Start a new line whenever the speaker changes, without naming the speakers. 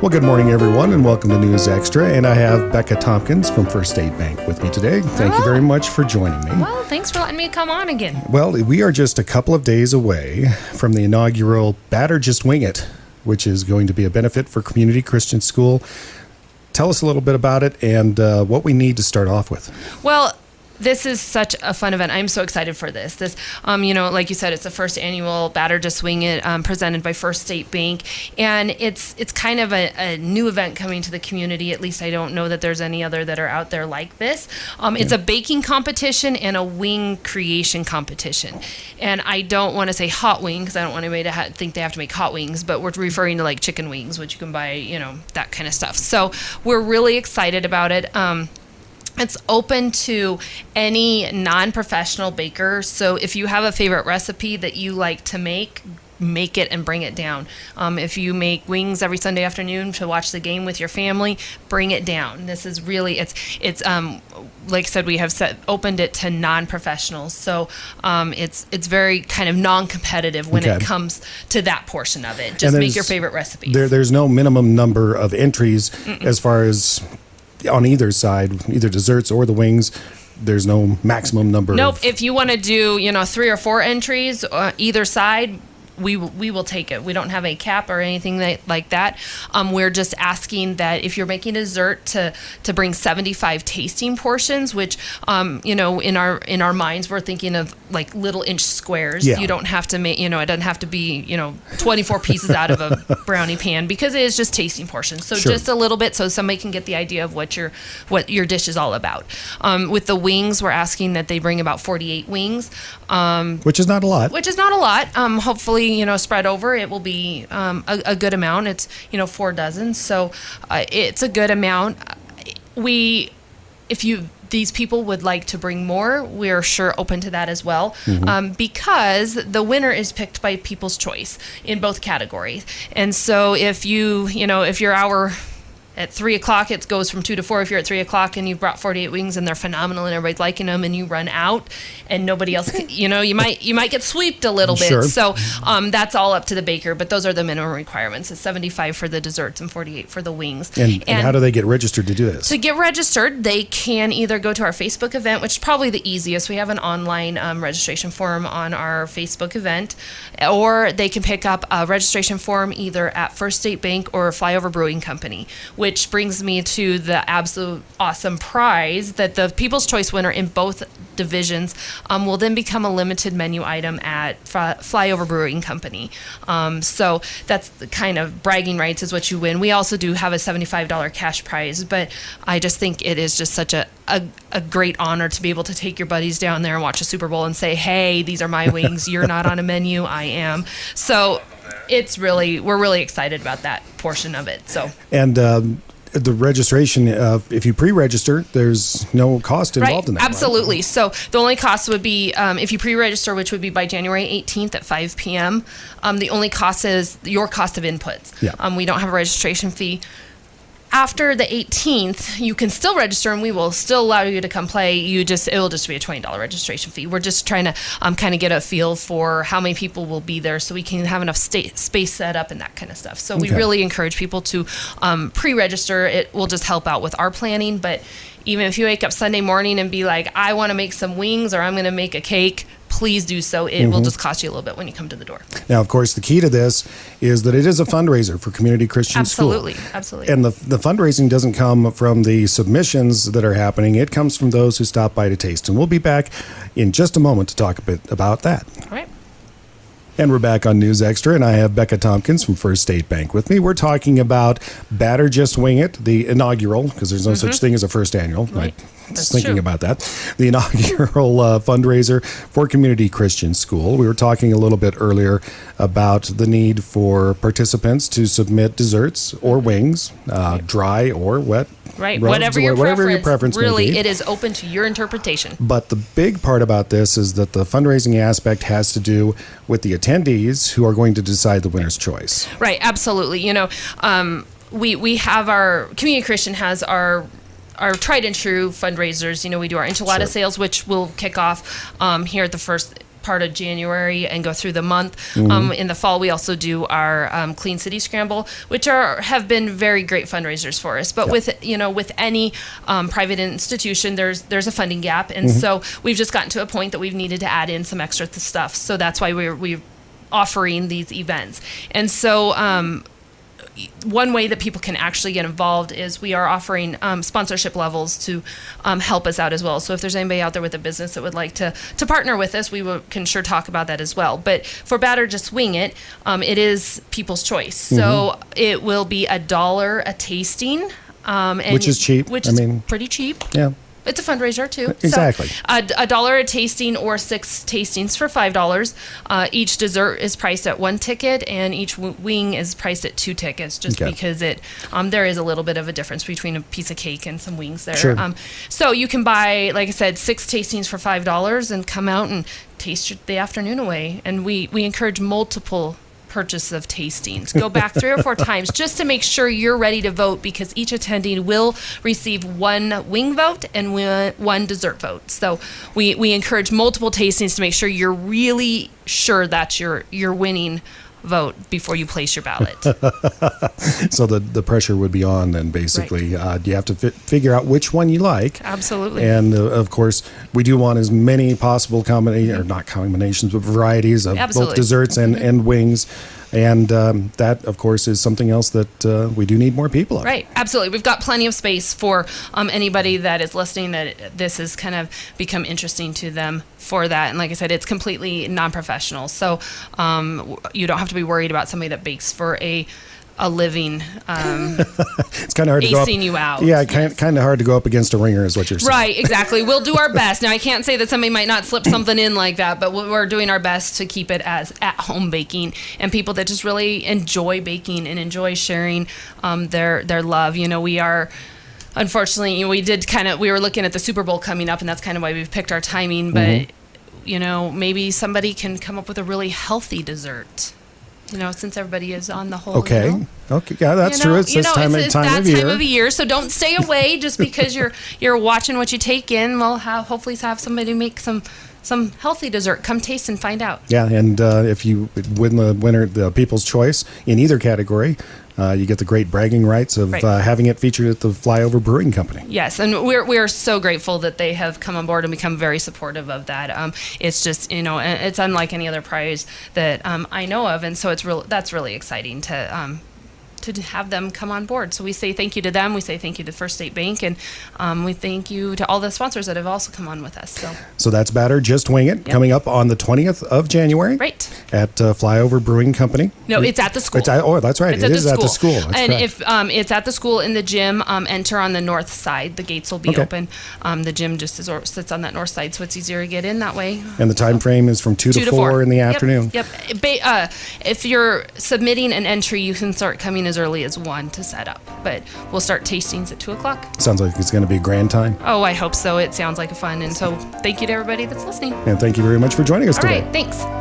Well, good morning, everyone, and welcome to News Extra. And I have Becca Tompkins from First State Bank with me today. Thank you very much for joining me.
Well, thanks for letting me come on again.
Well, we are just a couple of days away from the inaugural Batter Just Wing It, which is going to be a benefit for Community Christian School. Tell us a little bit about it and what we need to start off with.
Well, this is such a fun event. I'm so excited for this. This, like you said, it's the first annual Batter Just Wing It presented by First State Bank, and it's kind of a new event coming to the community. At least I don't know that there's any other that are out there like this. It's a baking competition and a wing creation competition, and I don't want to say hot wing because I don't want anybody to think they have to make hot wings, but we're referring to like chicken wings, which you can buy, that kind of stuff. So we're really excited about it. It's open to any non-professional baker. So if you have a favorite recipe that you like to make it and bring it down. If you make wings every Sunday afternoon to watch the game with your family, bring it down. This is really, it's like I said, we have opened it to non-professionals. So it's very kind of non-competitive when it comes to that portion of it. Just make your favorite recipes.
There's no minimum number of entries as far as on either side, either desserts or the wings. There's no maximum number.
Nope. If you want to do, 3 or 4 entries either side, we will take it. We don't have a cap or anything like that. We're just asking that if you're making a dessert to bring 75 tasting portions, which in our minds we're thinking of like little inch squares.
Yeah.
You don't have to make it doesn't have to be 24 pieces out of a brownie pan, because it is just tasting portions. So
Sure.
just a little bit so somebody can get the idea of what your dish is all about. With the wings, we're asking that they bring about 48 wings,
which is not a lot.
Hopefully, spread over, it will be a good amount. It's 4 dozen, so it's a good amount. These people would like to bring more, we're sure open to that as well, because the winner is picked by People's Choice in both categories. And so if if your hour at 3 o'clock, it goes from 2 to 4. If you're at 3 o'clock and you've brought 48 wings and they're phenomenal and everybody's liking them, and you run out and nobody else, you might get sweeped a little bit.
Sure.
So that's all up to the baker, but those are the minimum requirements. It's 75 for the desserts and 48 for the wings.
And how do they get registered to do this?
To get registered, they can either go to our Facebook event, which is probably the easiest. We have an online registration form on our Facebook event, or they can pick up a registration form either at First State Bank or Flyover Brewing Company, which brings me to the absolute awesome prize that the People's Choice winner in both divisions will then become a limited menu item at Flyover Brewing Company. So that's the kind of bragging rights is what you win. We also do have a $75 cash prize, but I just think it is just such a great honor to be able to take your buddies down there and watch a Super Bowl and say, hey, these are my wings. You're not on a menu. I am. So we're really excited about that portion of it. So. And
the registration, if you pre-register, there's no cost involved in that.
Absolutely.
Right?
So the only cost would be if you pre-register, which would be by January 18th at 5 p.m. The only cost is your cost of inputs.
Yeah.
We don't have a registration fee. After the 18th, you can still register, and we will still allow you to come play. It'll just be a $20 registration fee. We're just trying to kind of get a feel for how many people will be there, so we can have enough space set up and that kind of stuff. So we really encourage people to pre-register. It will just help out with our planning. But even if you wake up Sunday morning and be like, I want to make some wings, or I'm going to make a cake, please do so. It will just cost you a little bit when you come to the door.
Now, of course, the key to this is that it is a fundraiser for Community Christian School.
Absolutely.
And the fundraising doesn't come from the submissions that are happening. It comes from those who stop by to taste. And we'll be back in just a moment to talk a bit about that.
All right.
And we're back on News Extra, and I have Becca Tompkins from First State Bank with me. We're talking about Batter Just Wing It, the inaugural, because there's no such thing as a first annual.
Right.
I was thinking about that. The inaugural fundraiser for Community Christian School. We were talking a little bit earlier about the need for participants to submit desserts or wings, dry or wet.
Right,
rubs,
whatever your preference
really,
may be. It is open to your interpretation.
But the big part about this is that the fundraising aspect has to do with the attendees who are going to decide the winner's choice.
Right, absolutely. We have our Community Christian has our tried and true fundraisers. We do our enchilada sales, which will kick off here at the first part of January and go through the month. In the fall, we also do our Clean City Scramble, which have been very great fundraisers for us. But with any private institution, there's a funding gap, and so we've just gotten to a point that we've needed to add in some extra stuff. So that's why we're offering these events. And so one way that people can actually get involved is we are offering sponsorship levels to help us out as well. So if there's anybody out there with a business that would like to partner with us, can sure talk about that as well. But for Batter Just Wing It, it is people's choice. So it will be $1 a tasting.
Which is cheap.
Which is pretty cheap.
Yeah.
It's a fundraiser too.
Exactly.
So, $1 a tasting or 6 tastings for $5. Each dessert is priced at 1 ticket, and each wing is priced at 2 tickets, just because there is a little bit of a difference between a piece of cake and some wings there.
Sure.
So you can buy, like I said, 6 tastings for $5 and come out and taste the afternoon away. And we encourage multiple purchase of tastings. Go back 3 or 4 times just to make sure you're ready to vote, because each attendee will receive 1 wing vote and 1 dessert vote. So we encourage multiple tastings to make sure you're really sure that's your winning vote before you place your ballot.
So the pressure would be on then, basically. Right. You have to figure out which one you like.
Absolutely.
And of course, we do want as many possible varieties of both desserts and wings. And that, of course, is something else that we do need more people of.
Right, absolutely. We've got plenty of space for anybody that is listening that this has kind of become interesting to them for that. And like I said, it's completely non-professional. So you don't have to be worried about somebody that bakes for a living.
It's kind of hard to go up.
You out.
Yeah, kind of hard to go up against a ringer is what you're saying.
Right, exactly. We'll do our best. Now, I can't say that somebody might not slip something in like that, but we're doing our best to keep it as at-home baking, and people that just really enjoy baking and enjoy sharing their love. We are... Unfortunately, we were looking at the Super Bowl coming up, and that's kind of why we've picked our timing, but, maybe somebody can come up with a really healthy dessert. Since everybody is on the whole.
Okay. Okay. Yeah, that's true. It's this time of
year. So don't stay away just because you're watching what you take in. We'll hopefully have somebody make some healthy dessert. Come taste and find out.
Yeah, and if you win the People's Choice in either category, you get the great bragging rights of having it featured at the Flyover Brewing Company.
Yes, and we're so grateful that they have come on board and become very supportive of that. It's just it's unlike any other prize that I know of, and so that's really exciting to have them come on board. So we say thank you to them. We say thank you to First State Bank, and we thank you to all the sponsors that have also come on with us.
So that's Batter Just Wing It, coming up on the 20th of January.
Right.
At Flyover Brewing Company.
No, it's at the school.
That's right. It is at the school. That's
and
correct.
if it's at the school in the gym, enter on the north side. The gates will be open. The gym just sits on that north side, so it's easier to get in that way.
And the time frame is from 2 to 4 in the afternoon.
Yep. If you're submitting an entry, you can start coming as early as 1 to set up, but we'll start tastings at 2:00.
Sounds like it's going to be a grand time.
Oh, I hope so. It sounds like a fun, and so thank you to everybody that's listening.
And thank you very much for joining us today.
All right, thanks.